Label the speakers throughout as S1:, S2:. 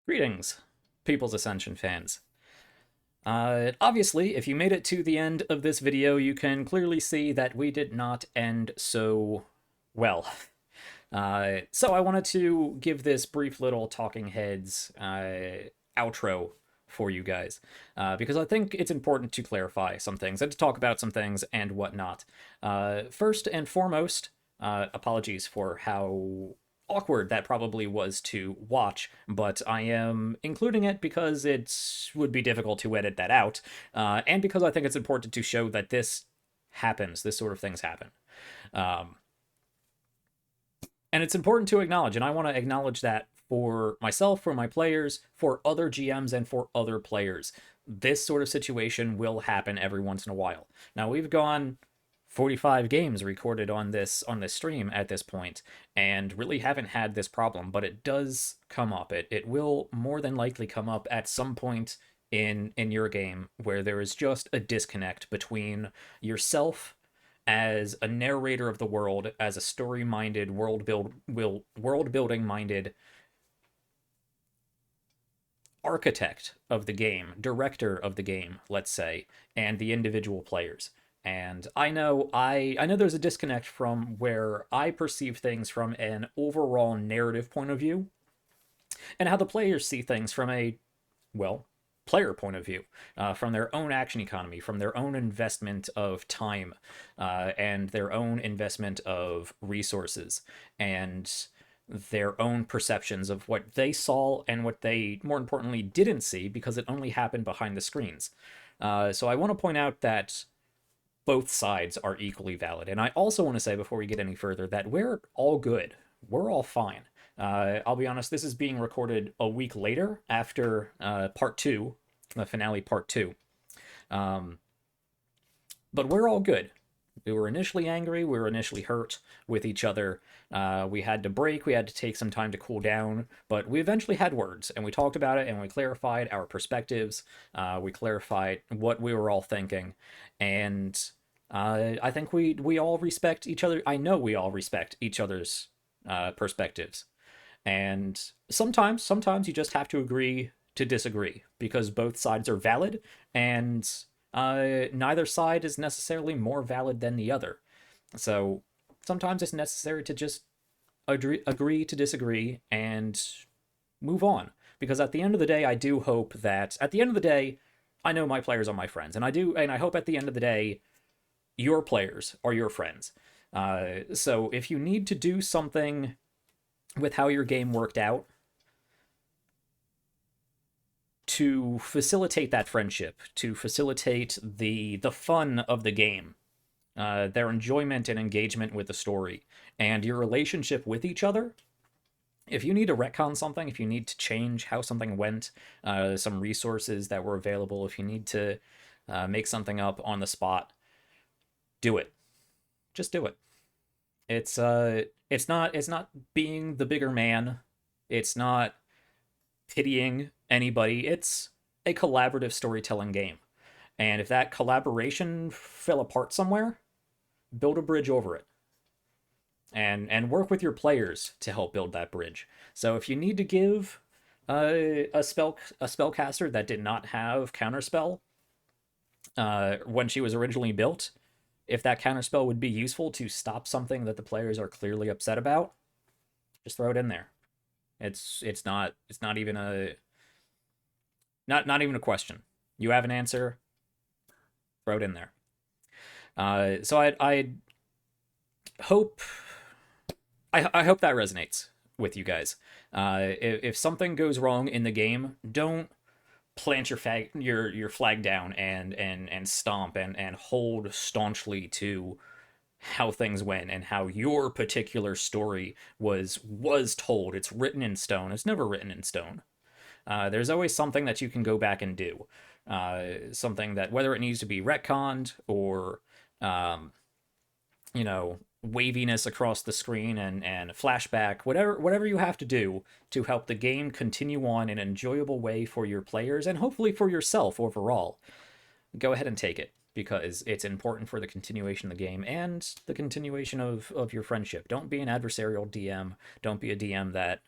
S1: Greetings, People's Ascension fans. Obviously, if you made it to the end of this video, you can clearly see that we did not end so well. So I wanted to give this brief little Talking Heads outro for you guys, because I think it's important to clarify some things and to talk about some things and whatnot. First and foremost, apologies for how awkward that probably was to watch, but I am including it because it would be difficult to edit that out, and because I think it's important to show that this happens, this sort of things happen. Um, and it's important to acknowledge, and I want to acknowledge that for myself, for my players, for other GMs, and for other players. This sort of situation will happen every once in a while. Now, we've gone 45 games recorded on this stream at this point, and really haven't had this problem, but it does come up. It will more than likely come up at some point in your game where there is just a disconnect between yourself as a narrator of the world, as a story-minded, world-building-minded architect of the game, director of the game, let's say, and the individual players. And I know there's a disconnect from where I perceive things from an overall narrative point of view, and how the players see things from a, well, player point of view, from their own action economy, from their own investment of time, and their own investment of resources, and their own perceptions of what they saw and what they, more importantly, didn't see because it only happened behind the screens. So I want to point out that both sides are equally valid. And I also want to say, before we get any further, that we're all good. We're all fine. I'll be honest, this is being recorded a week later after part two, the finale part two. But we're all good. We were initially angry, we were initially hurt with each other. We had to break, we had to take some time to cool down, but we eventually had words, and we talked about it, and we clarified our perspectives. We clarified what we were all thinking, and I think we all respect each other. I know we all respect each other's perspectives. And sometimes you just have to agree to disagree because both sides are valid, and neither side is necessarily more valid than the other. So sometimes it's necessary to just agree to disagree and move on. Because at the end of the day, I do hope that at the end of the day, I know my players are my friends, and I hope at the end of the day, your players are your friends. So if you need to do something with how your game worked out to facilitate that friendship, to facilitate the fun of the game, their enjoyment and engagement with the story, and your relationship with each other. If you need to retcon something, if you need to change how something went, some resources that were available, if you need to make something up on the spot, do it. Just do it. It's not being the bigger man. It's not pitying anybody. It's a collaborative storytelling game. And if that collaboration fell apart somewhere, build a bridge over it. And work with your players to help build that bridge. So if you need to give a spellcaster that did not have counterspell when she was originally built, if that counterspell would be useful to stop something that the players are clearly upset about, just throw it in there. It's not even a not even a question. You have an answer, throw it in there. So I hope I hope that resonates with you guys. If something goes wrong in the game, don't plant your flag down and stomp and hold staunchly to how things went and how your particular story was told. It's written in stone. It's never written in stone. There's always something that you can go back and do. Something that, whether it needs to be retconned or waviness across the screen and flashback, whatever you have to do to help the game continue on in an enjoyable way for your players and hopefully for yourself overall, go ahead and take it, because it's important for the continuation of the game and the continuation of your friendship. Don't be an adversarial DM. Don't be a DM that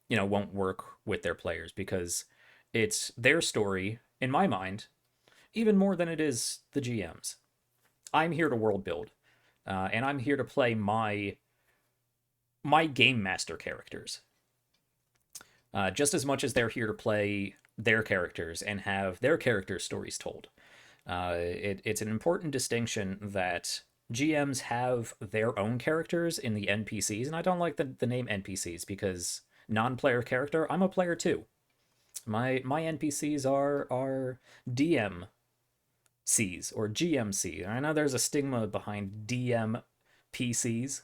S1: won't work with their players because it's their story, in my mind, even more than it is the GM's. I'm here to world build, and I'm here to play my game master characters, just as much as they're here to play their characters and have their character stories told. It's an important distinction that GMs have their own characters in the NPCs, and I don't like the name NPCs because non-player character, I'm a player too. My NPCs are DMCs or GMC. I know there's a stigma behind DMPCs,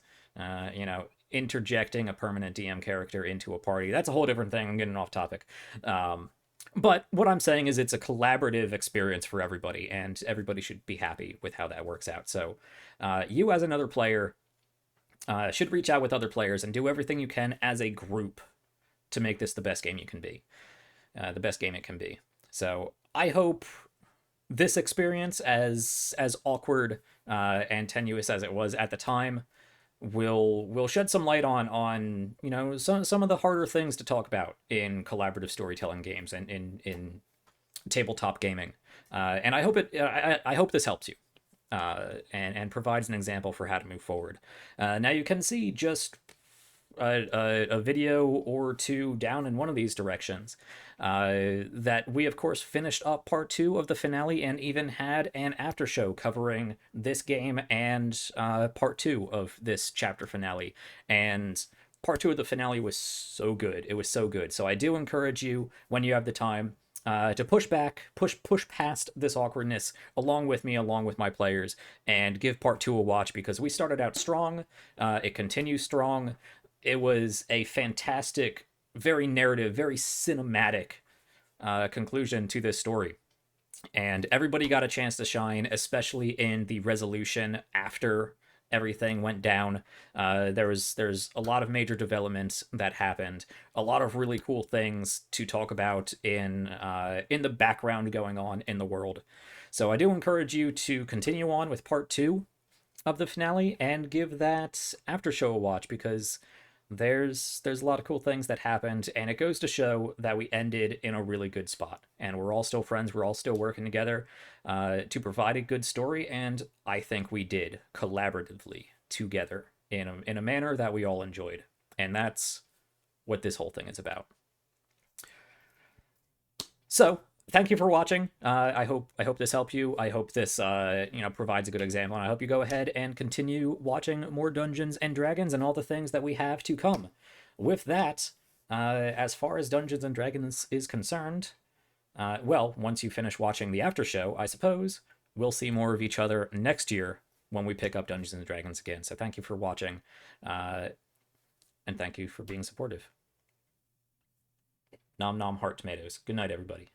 S1: interjecting a permanent DM character into a party. That's a whole different thing. I'm getting off topic. But what I'm saying is it's a collaborative experience for everybody, and everybody should be happy with how that works out. So you as another player should reach out with other players and do everything you can as a group to make this the best game you can be, the best game it can be. So I hope this experience, as awkward and tenuous as it was at the time, will shed some light on some of the harder things to talk about in collaborative storytelling games and in tabletop gaming. And I hope I hope this helps you. And provides an example for how to move forward. Now you can see just a video or two down in one of these directions that we of course finished up part 2 of the finale and even had an after show covering this game and part 2 of this chapter finale. And part 2 of the finale was so good. It was so good. So I do encourage you, when you have the time, to push past this awkwardness along with me, along with my players, and give part 2 a watch, because we started out strong. It continues strong. It was a fantastic, very narrative, very cinematic conclusion to this story. And everybody got a chance to shine, especially in the resolution after everything went down. There's a lot of major developments that happened, a lot of really cool things to talk about in the background going on in the world. So I do encourage you to continue on with part 2 of the finale and give that after show a watch, because there's a lot of cool things that happened, and it goes to show that we ended in a really good spot, and we're all still friends. We're all still working together to provide a good story, and I think we did collaboratively together in a manner that we all enjoyed, and that's what this whole thing is about. So thank you for watching. I hope this helped you. I hope this provides a good example, and I hope you go ahead and continue watching more Dungeons and Dragons and all the things that we have to come. With that, as far as Dungeons and Dragons is concerned, well, once you finish watching the after show, I suppose we'll see more of each other next year when we pick up Dungeons and Dragons again. So thank you for watching, and thank you for being supportive. Nom nom heart tomatoes. Good night, everybody.